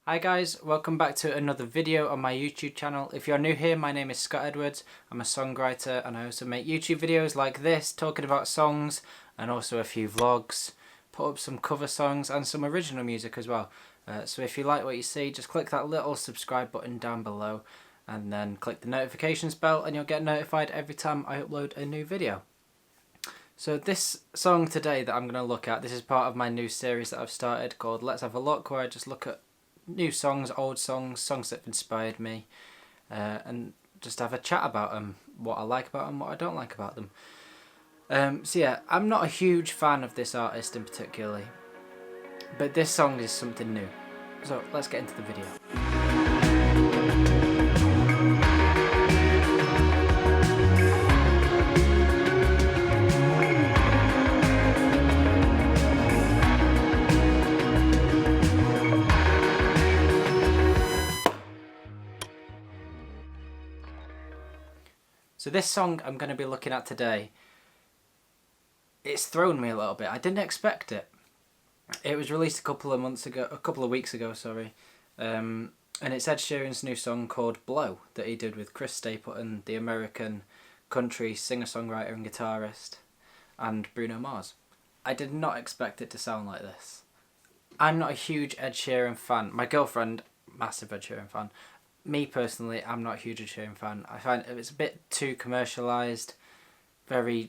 Hi guys, welcome back to another video on my YouTube channel. If you're new here, my name is Scott Edwards. I'm a songwriter and I also make YouTube videos like this, talking about songs and also a few vlogs. Put up some cover songs and some original music as well. So if you like what you see, just click that little subscribe button down below and then click the notifications bell and you'll get notified every time I upload a new video. So this song today that I'm going to look at, this is part of my new series that I've started called Let's Have a Look, where I just look at new songs, old songs, songs that have inspired me, and just have a chat about them, what I like about them, what I don't like about them. So yeah, I'm not a huge fan of this artist in particularly, but this song is something new. So let's get into the video. So this song I'm going to be looking at today, it's thrown me a little bit. I didn't expect it. It was released a couple of weeks ago, and it's Ed Sheeran's new song called Blow that he did with Chris Stapleton, the American country singer-songwriter and guitarist, and Bruno Mars. I did not expect it to sound like this. I'm not a huge Ed Sheeran fan. My girlfriend, massive Ed Sheeran fan. Me personally, I'm not a huge Ed Sheeran fan. I find it's a bit too commercialised, very,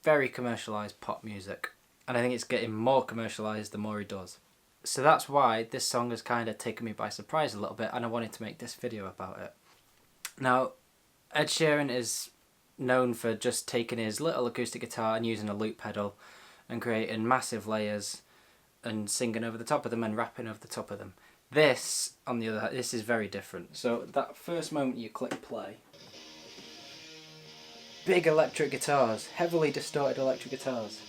very commercialised pop music. And I think it's getting more commercialised the more he does. So that's why this song has kind of taken me by surprise a little bit and I wanted to make this video about it. Now, Ed Sheeran is known for just taking his little acoustic guitar and using a loop pedal and creating massive layers and singing over the top of them and rapping over the top of them. This, on the other hand, this is very different. So that first moment you click play, big electric guitars, heavily distorted electric guitars,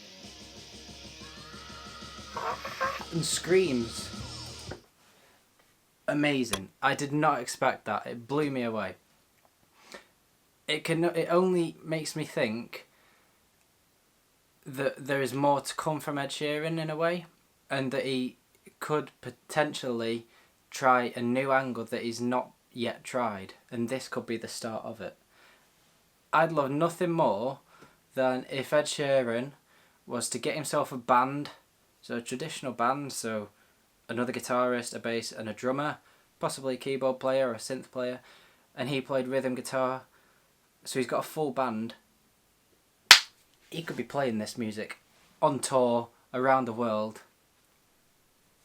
and screams. Amazing. I did not expect that. It blew me away. It only makes me think that there is more to come from Ed Sheeran in a way, and that he could potentially try a new angle that he's not yet tried, and this could be the start of it. I'd love nothing more than if Ed Sheeran was to get himself a band, so a traditional band, so another guitarist, a bass and a drummer, possibly a keyboard player or a synth player, and he played rhythm guitar, so he's got a full band. He could be playing this music on tour around the world.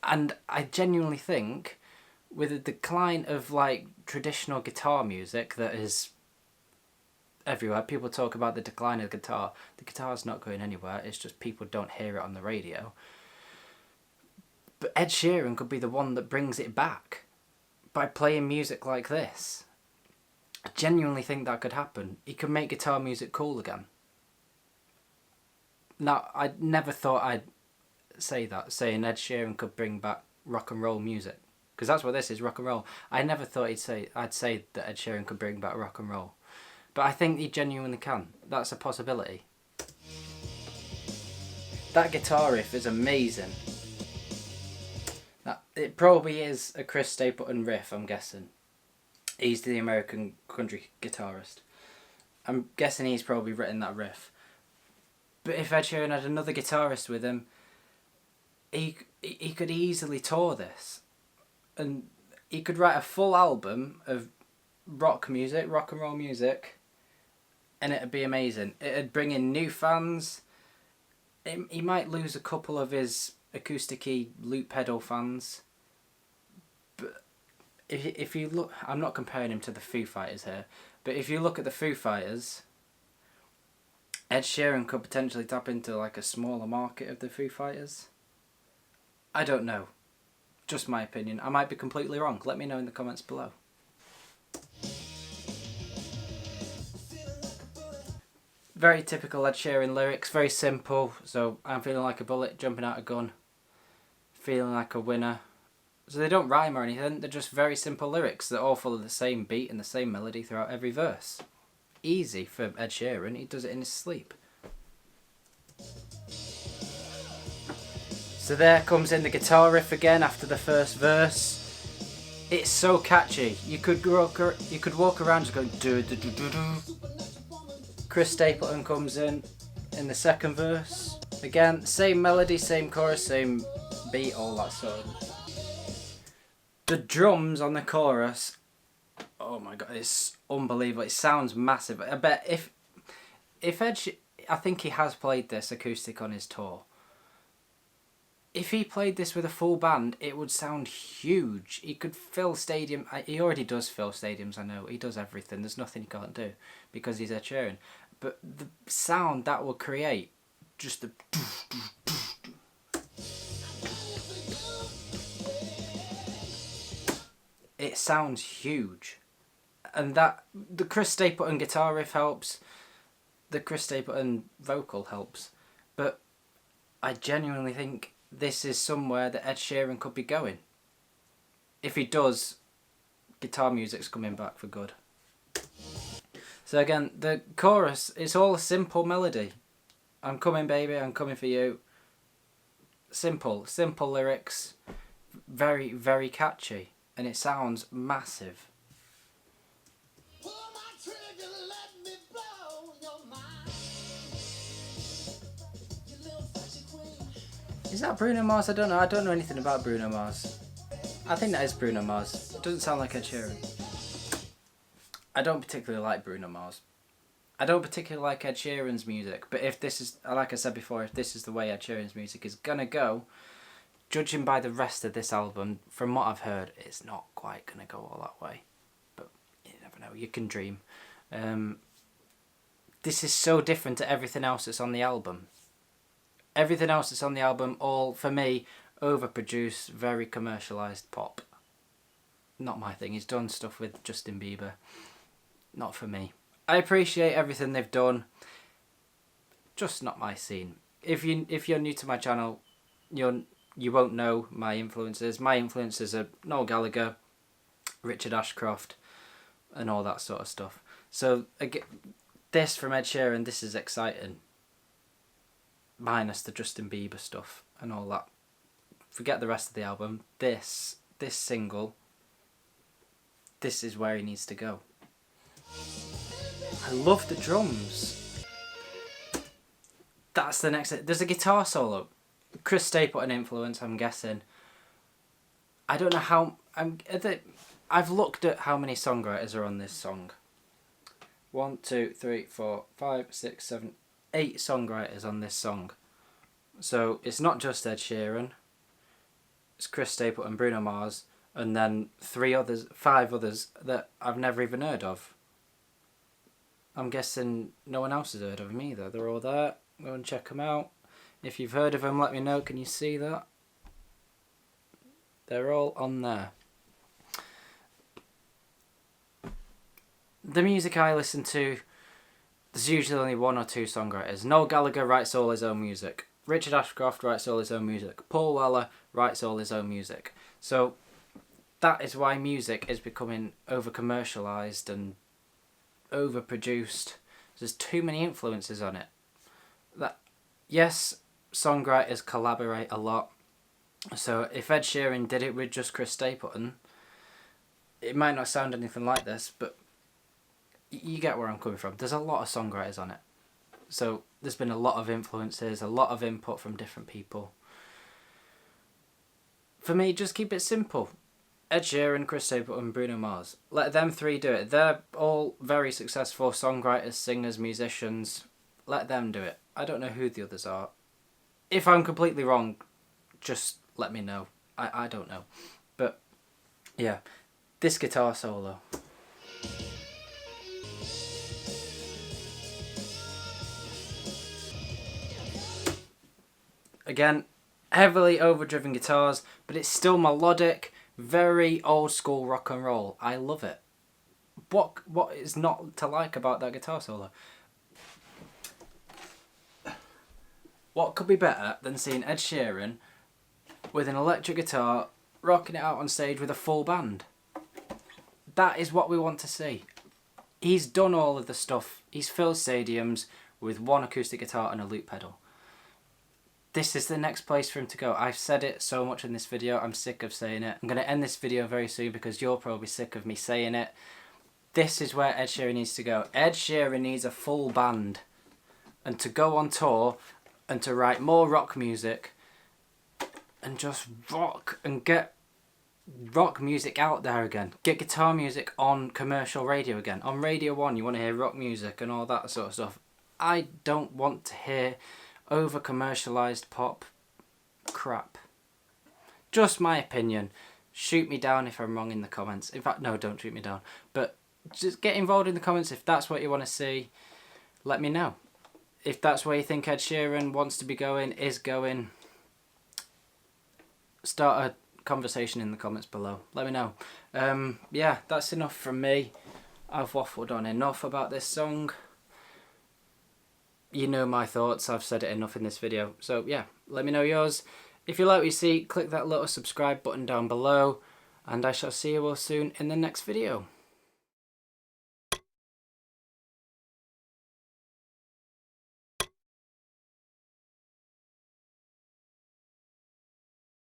And I genuinely think, with the decline of like traditional guitar music that is everywhere, people talk about the decline of the guitar. The guitar's not going anywhere, it's just people don't hear it on the radio. But Ed Sheeran could be the one that brings it back by playing music like this. I genuinely think that could happen. He could make guitar music cool again. Now, I never thought I'd saying Ed Sheeran could bring back rock and roll music, because that's what this is, rock and roll. I never thought I'd say that Ed Sheeran could bring back rock and roll, but I think he genuinely can. That's a possibility. That guitar riff is amazing. Now, it probably is a Chris Stapleton riff, I'm guessing. He's the American country guitarist. I'm guessing he's probably written that riff. But if Ed Sheeran had another guitarist with him, he could easily tour this, and he could write a full album of rock music, rock and roll music, and it'd be amazing. It'd bring in new fans. He might lose a couple of his acoustic-y loop pedal fans, but if you look, I'm not comparing him to the Foo Fighters here, but if you look at the Foo Fighters, Ed Sheeran could potentially tap into like a smaller market of the Foo Fighters. I don't know. Just my opinion. I might be completely wrong. Let me know in the comments below. Very typical Ed Sheeran lyrics. Very simple. So, I'm feeling like a bullet jumping out a gun. Feeling like a winner. So they don't rhyme or anything. They're just very simple lyrics that all follow the same beat and the same melody throughout every verse. Easy for Ed Sheeran. He does it in his sleep. So there comes in the guitar riff again after the first verse. It's so catchy. You could walk around just going do do do do do. Chris Stapleton comes in the second verse. Again, same melody, same chorus, same beat, all that sort of. The drums on the chorus, oh my god, it's unbelievable. It sounds massive. I bet if I think he has played this acoustic on his tour. If he played this with a full band, it would sound huge. He could fill stadium. He already does fill stadiums, I know. He does everything. There's nothing he can't do because he's Ed Sheeran. But the sound that will create, just the... It sounds huge. And that the Chris Stapleton guitar riff helps. The Chris Stapleton vocal helps. But I genuinely think this is somewhere that Ed Sheeran could be going. If he does, guitar music's coming back for good. So again, the chorus, it's all a simple melody. I'm coming baby, I'm coming for you. Simple lyrics. Very, very catchy. And it sounds massive. Is that Bruno Mars? I don't know. I don't know anything about Bruno Mars. I think that is Bruno Mars. It doesn't sound like Ed Sheeran. I don't particularly like Bruno Mars. I don't particularly like Ed Sheeran's music. But if this is, like I said before, if this is the way Ed Sheeran's music is gonna go, judging by the rest of this album, from what I've heard, it's not quite gonna go all that way. But you never know. You can dream. This is so different to everything else that's on the album. Everything else that's on the album, all, for me, overproduced, very commercialised pop. Not my thing. He's done stuff with Justin Bieber. Not for me. I appreciate everything they've done. Just not my scene. If you're new to my channel, you won't know my influences. My influences are Noel Gallagher, Richard Ashcroft, and all that sort of stuff. So, again, this from Ed Sheeran, this is exciting. Minus the Justin Bieber stuff and all that. Forget the rest of the album. This single, this is where he needs to go. I love the drums. That's the next... There's a guitar solo. Chris Stapleton influence, I'm guessing. I don't know how... I've looked at how many songwriters are on this song. 1, 2, 3, 4, 5, 6, 7... 8 songwriters on this song. So it's not just Ed Sheeran. It's Chris Stapleton, Bruno Mars, and then 5 others that I've never even heard of. I'm guessing no one else has heard of them either. They're all there. Go and check them out. If you've heard of them, let me know. Can you see that? They're all on there. The music I listen to, there's usually only 1 or 2 songwriters. Noel Gallagher writes all his own music. Richard Ashcroft writes all his own music. Paul Weller writes all his own music. So that is why music is becoming over-commercialised and overproduced. There's too many influences on it. Yes, songwriters collaborate a lot. So if Ed Sheeran did it with just Chris Stapleton, it might not sound anything like this, but you get where I'm coming from. There's a lot of songwriters on it. So there's been a lot of influences, a lot of input from different people. For me, just keep it simple. Ed Sheeran, Chris Stapleton, Bruno Mars. Let them 3 do it. They're all very successful songwriters, singers, musicians. Let them do it. I don't know who the others are. If I'm completely wrong, just let me know. I don't know. But yeah, this guitar solo. Again, heavily overdriven guitars, but it's still melodic, very old school rock and roll. I love it. What is not to like about that guitar solo? What could be better than seeing Ed Sheeran with an electric guitar rocking it out on stage with a full band? That is what we want to see. He's done all of the stuff. He's filled stadiums with 1 acoustic guitar and a loop pedal. this is the next place for him to go. I've said it so much in this video, I'm sick of saying it. I'm going to end this video very soon because you're probably sick of me saying it. This is where Ed Sheeran needs to go. Ed Sheeran needs a full band and to go on tour and to write more rock music and just rock and get rock music out there again. Get guitar music on commercial radio again. On Radio 1 you want to hear rock music and all that sort of stuff. I don't want to hear over commercialised pop crap. Just my opinion. Shoot me down if I'm wrong in the comments. In fact, no, don't shoot me down. But just get involved in the comments if that's what you want to see. Let me know. If that's where you think Ed Sheeran wants to be going, is going, start a conversation in the comments below. Let me know. Yeah, that's enough from me. I've waffled on enough about this song. You know my thoughts. I've said it enough in this video. So yeah, let me know yours. If you like what you see, click that little subscribe button down below. And I shall see you all soon in the next video.